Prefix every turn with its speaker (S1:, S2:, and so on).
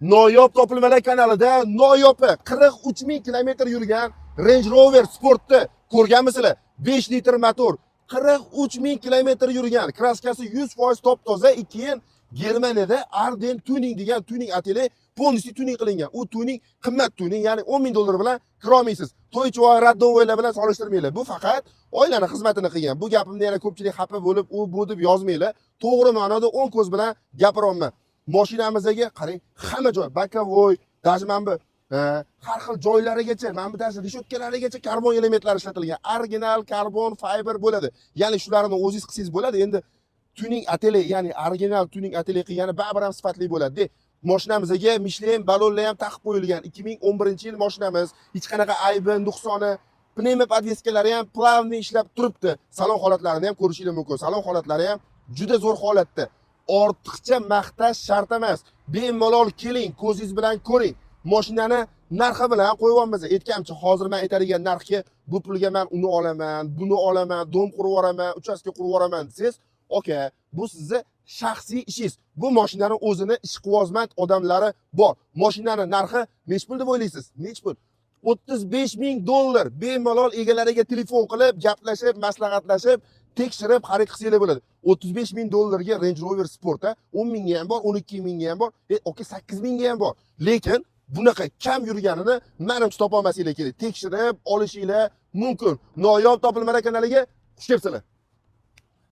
S1: Noyob topilmalar kanalida noyobi 43 ming kilometr yurgan Range Rover Sportni ko'rganmisizlar? 5 litr motor, 43 ming kilometr yurgan, kraskasi 100% top toza. Keyin Germaniyada Arden Tuning degan tuning atelier полностью tuning qilingan. U tuning qimmat tuning, ya'ni 10 ming dollar bilan kira olmaysiz. To'ychi va raddovoylar bilan solishtirmanglar. Bu faqat oilani xizmatini qilgan. Bu gapimni yana ko'pchilik xafa bo'lib, bu deb yozmanglar. To'g'ri ma'noda 10 ko'z bilan gapiryapman. Mashinamizdagi qarang, hamma joy bokovoy, даже mana bu har xil joylarigacha, mana bu даже reshotkalarigacha karbon elementlari ishlatilgan. Original karbon fiber bo'ladi. Ya'ni shularni o'zingiz qilsangiz bo'ladi. Endi tuning atelier, ya'ni original tuning atelier qilgani baribir ham sifatli bo'ladi. Mashinamizga Michelin ballonlar ham taqib qo'yilgan. 2011-yil mashinamiz, hech qanaqa aybi, nuqsoni, pnevma podveskalari ham plavniy ishlab turibdi. Salon holatlarini ham ko'rishingiz mumkin. Salon holatlari ham juda zo'r holatda. Ortiqcha maqtash shart emas. Bemalol keling, ko'zingiz bilan ko'ring. Mashinani narxi bilan qo'yibmiz. Aytganimcha, hozir men aytadigan narxga bu pulga men uni olaman, buni olaman, dom qurib yuboraman, uchastka qurib yuboraman desiz, oka, bu sizni shaxsiy ishingiz. Bu mashinani o'zini ishqibozmand odamlari bor. Mashinani narxi nech pul deb o'ylaysiz? Nech pul? 35 ming dollar. Bemalol egalariga telefon qilib, gaplashib, maslahatlashib, tekshirib xarid qilsanglar bo'ladi. 35 ming dollarga Range Rover Sport 10 mingga ham bor, 12 mingga ham bor, 8 mingga ham bor. Lekin bunaqa kam yurganini menimcha topa olmasinglar kerak. Tekshirib olishinglar mumkin. Noyob topilmalar kanaliga xush kelibsizlar.